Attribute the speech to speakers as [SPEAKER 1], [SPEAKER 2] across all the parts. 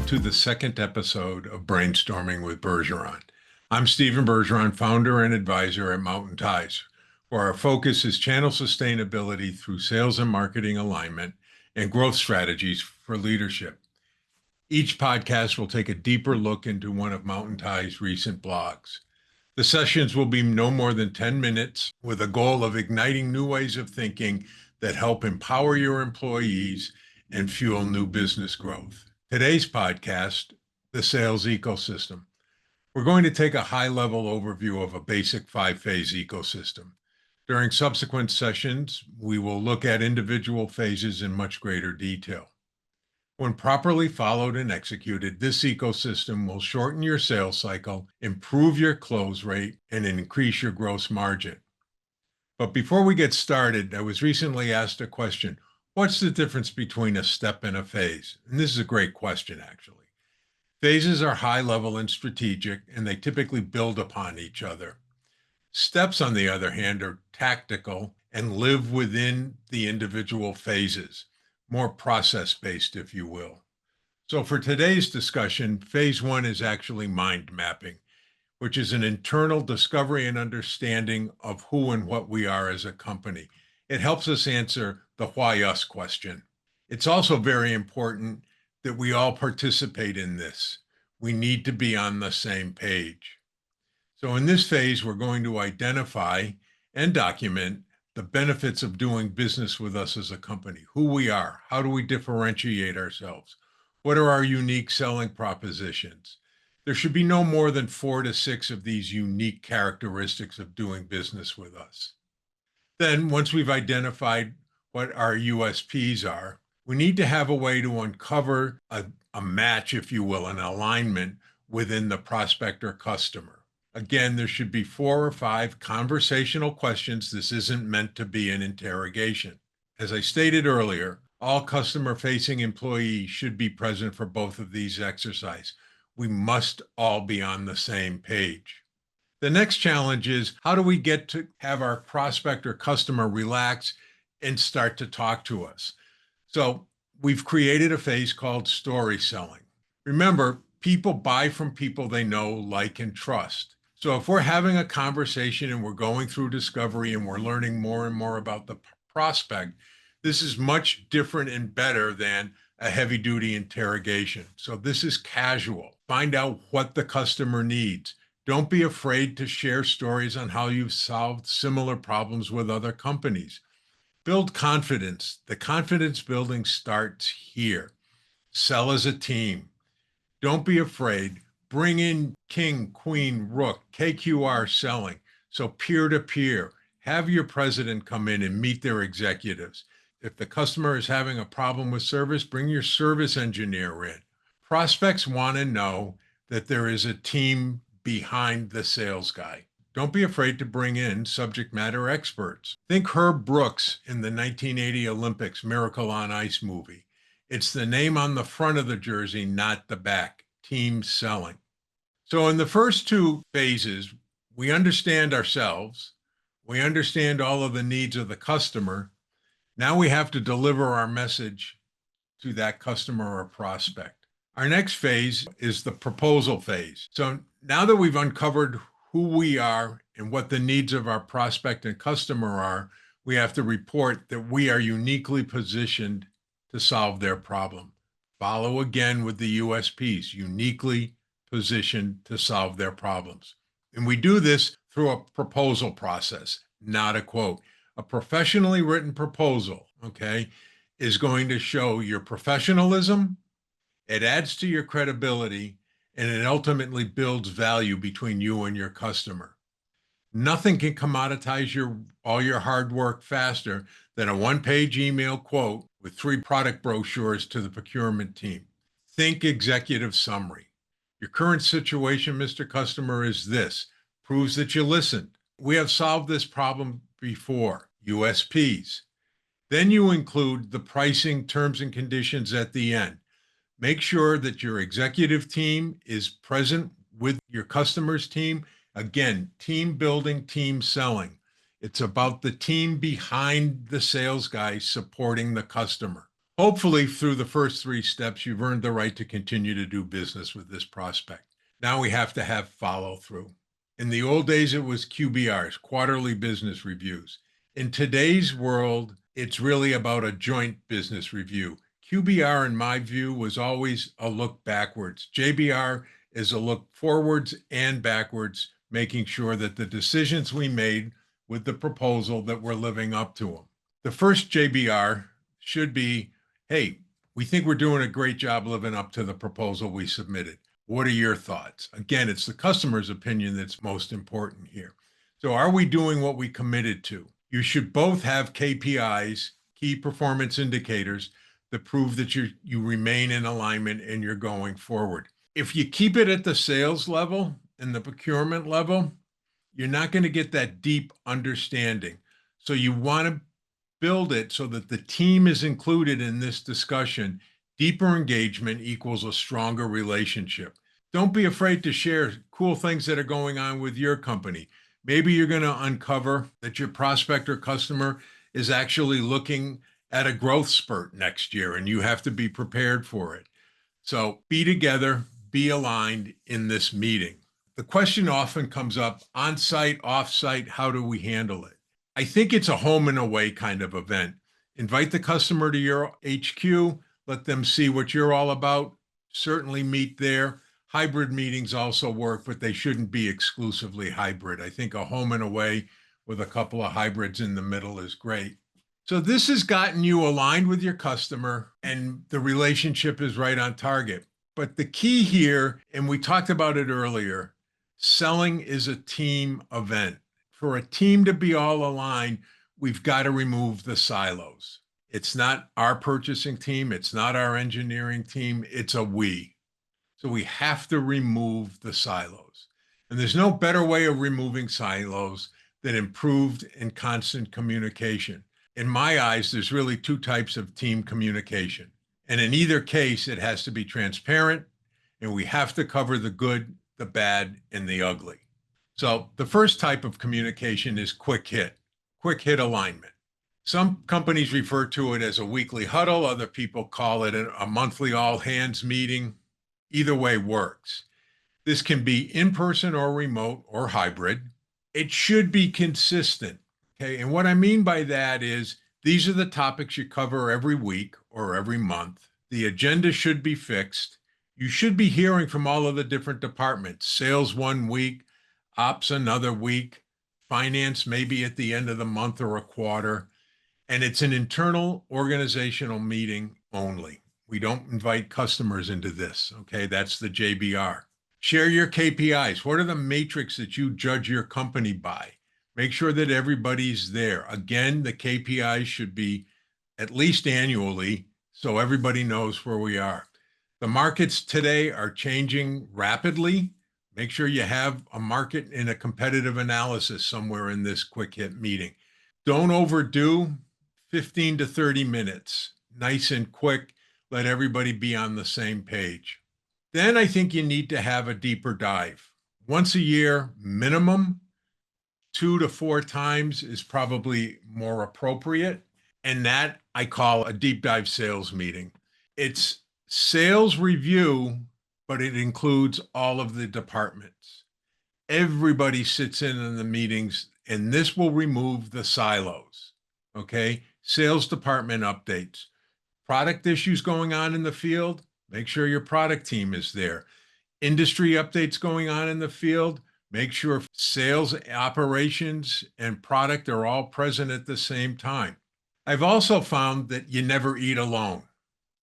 [SPEAKER 1] to the second episode of Brainstorming with Bergeron. I'm Stephen Bergeron, founder and advisor at Mountain Ties, where our focus is channel sustainability through sales and marketing alignment and growth strategies for leadership. Each podcast will take a deeper look into one of Mountain Ties' recent blogs. The sessions will be no more than 10 minutes with a goal of igniting new ways of thinking that help empower your employees and fuel new business growth. Today's podcast, the sales ecosystem. We're going to take a high-level overview of a basic 5-phase ecosystem. During subsequent sessions, we will look at individual phases in much greater detail. When properly followed and executed, this ecosystem will shorten your sales cycle, improve your close rate, and increase your gross margin. But before we get started, I was recently asked a question: what's the difference between a step and a phase? And this is a great question, actually. Phases are high-level and strategic, and they typically build upon each other. Steps, on the other hand, are tactical and live within the individual phases, more process-based, if you will. So for today's discussion, phase one is actually mind mapping, which is an internal discovery and understanding of who and what we are as a company. It helps us answer the why us question. It's also very important that we all participate in this. We need to be on the same page. So in this phase, we're going to identify and document the benefits of doing business with us as a company, who we are, how do we differentiate ourselves, what are our unique selling propositions. There should be no more than 4 to 6 of these unique characteristics of doing business with us. Then, once we've identified what our USPs are, we need to have a way to uncover a match, if you will, an alignment within the prospect or customer. Again, there should be 4 or 5 conversational questions. This isn't meant to be an interrogation. As I stated earlier, all customer-facing employees should be present for both of these exercises. We must all be on the same page. The next challenge is, how do we get to have our prospect or customer relax and start to talk to us? So we've created a phase called story selling. Remember, people buy from people they know, like, and trust. So if we're having a conversation and we're going through discovery and we're learning more and more about the prospect, this is much different and better than a heavy-duty interrogation. So this is casual. Find out what the customer needs. Don't be afraid to share stories on how you've solved similar problems with other companies. Build confidence. The confidence building starts here. Sell as a team. Don't be afraid. Bring in king, queen, rook, KQR selling. So peer-to-peer. Have your president come in and meet their executives. If the customer is having a problem with service, bring your service engineer in. Prospects want to know that there is a team behind the sales guy. Don't be afraid to bring in subject matter experts. Think Herb Brooks in the 1980 Olympics Miracle on Ice movie. It's the name on the front of the jersey, not the back. Team selling. So in the first 2 phases, we understand ourselves. We understand all of the needs of the customer. Now we have to deliver our message to that customer or prospect. Our next phase is the proposal phase. So now that we've uncovered who we are and what the needs of our prospect and customer are, we have to report that we are uniquely positioned to solve their problem. Follow again with the USPs, uniquely positioned to solve their problems. And we do this through a proposal process, not a quote. A professionally written proposal, okay, is going to show your professionalism, it adds to your credibility, and it ultimately builds value between you and your customer. Nothing can commoditize all your hard work faster than a 1-page email quote with 3 product brochures to the procurement team. Think executive summary. Your current situation, Mr. Customer, is this. Proves that you listened. We have solved this problem before. USPs. Then you include the pricing, terms, and conditions at the end. Make sure that your executive team is present with your customer's team. Again, team building, team selling. It's about the team behind the sales guy supporting the customer. Hopefully, through the first three steps, you've earned the right to continue to do business with this prospect. Now we have to have follow through. In the old days, it was QBRs, quarterly business reviews. In today's world, it's really about a joint business review. QBR, in my view, was always a look backwards. JBR is a look forwards and backwards, making sure that the decisions we made with the proposal that we're living up to them. The first JBR should be, hey, we think we're doing a great job living up to the proposal we submitted. What are your thoughts? Again, it's the customer's opinion that's most important here. So are we doing what we committed to? You should both have KPIs, key performance indicators, that prove that you remain in alignment and you're going forward. If you keep it at the sales level and the procurement level, you're not going to get that deep understanding. So you want to build it so that the team is included in this discussion. Deeper engagement equals a stronger relationship. Don't be afraid to share cool things that are going on with your company. Maybe you're going to uncover that your prospect or customer is actually looking at a growth spurt next year, and you have to be prepared for it. So be together, be aligned in this meeting. The question often comes up, on-site, off-site, how do we handle it? I think it's a home and away kind of event. Invite the customer to your HQ, let them see what you're all about, certainly meet there. Hybrid meetings also work, but they shouldn't be exclusively hybrid. I think a home and away with a couple of hybrids in the middle is great. So this has gotten you aligned with your customer and the relationship is right on target. But the key here, and we talked about it earlier, selling is a team event. For a team to be all aligned, we've got to remove the silos. It's not our purchasing team. It's not our engineering team. It's a we. So we have to remove the silos. And there's no better way of removing silos than improved and constant communication. In my eyes, there's really two types of team communication. And in either case, it has to be transparent, and we have to cover the good, the bad, and the ugly. So the first type of communication is quick hit alignment. Some companies refer to it as a weekly huddle. Other people call it a monthly all hands meeting. Either way works. This can be in person or remote or hybrid. It should be consistent. Okay. And what I mean by that is these are the topics you cover every week or every month. The agenda should be fixed. You should be hearing from all of the different departments. Sales one week, ops another week, finance maybe at the end of the month or a quarter. And it's an internal organizational meeting only. We don't invite customers into this. Okay, that's the JBR. Share your KPIs. What are the metrics that you judge your company by? Make sure that everybody's there. Again, the KPIs should be at least annually so everybody knows where we are. The markets today are changing rapidly. Make sure you have a market and a competitive analysis somewhere in this quick hit meeting. Don't overdo 15 to 30 minutes. Nice and quick. Let everybody be on the same page. Then I think you need to have a deeper dive. Once a year, minimum, 2 to 4 times is probably more appropriate. And that I call a deep dive sales meeting. It's sales review, but it includes all of the departments. Everybody sits in the meetings, and this will remove the silos. Okay. Sales department updates. Product issues going on in the field, make sure your product team is there. Industry updates going on in the field, make sure sales, operations, and product are all present at the same time. I've also found that you never eat alone.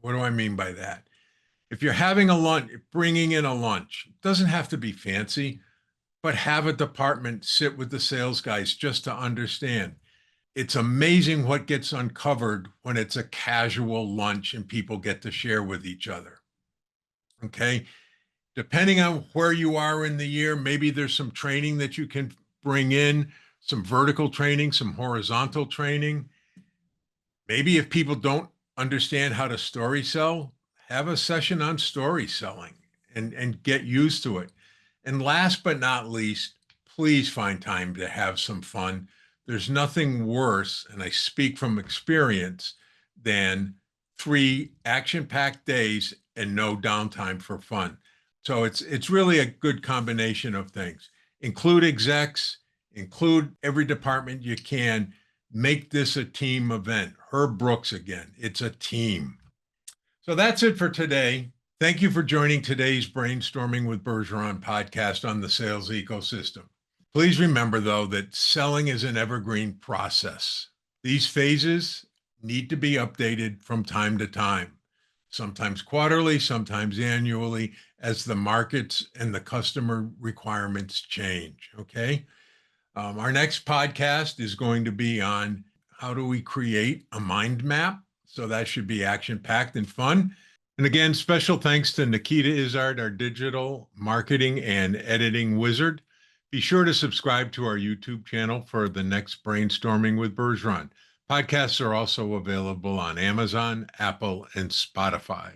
[SPEAKER 1] What do I mean by that? If you're having a lunch, bringing in a lunch, it doesn't have to be fancy, but have a department sit with the sales guys just to understand. It's amazing what gets uncovered when it's a casual lunch and people get to share with each other. Okay. Depending on where you are in the year, maybe there's some training that you can bring in, some vertical training, some horizontal training. Maybe if people don't understand how to story sell, have a session on story selling and get used to it. And last but not least, please find time to have some fun. There's nothing worse, and I speak from experience, than 3 action-packed days, and no downtime for fun. So it's really a good combination of things. Include execs, include every department you can. Make this a team event. Herb Brooks again. It's a team. So that's it for today. Thank you for joining today's Brainstorming with Bergeron podcast on the sales ecosystem. Please remember, though, that selling is an evergreen process. These phases need to be updated from time to time, sometimes quarterly, sometimes annually, as the markets and the customer requirements change. Okay. Our next podcast is going to be on how do we create a mind map. So that should be action packed and fun. And again, special thanks to Nikita Izzard, our digital marketing and editing wizard. Be sure to subscribe to our YouTube channel for the next Brainstorming with Bergeron. Podcasts are also available on Amazon, Apple, and Spotify.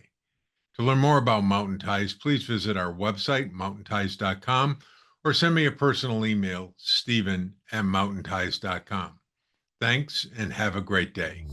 [SPEAKER 1] To learn more about Mountain Ties, please visit our website, mountainties.com, or send me a personal email, steven@mountainties.com. Thanks, and have a great day.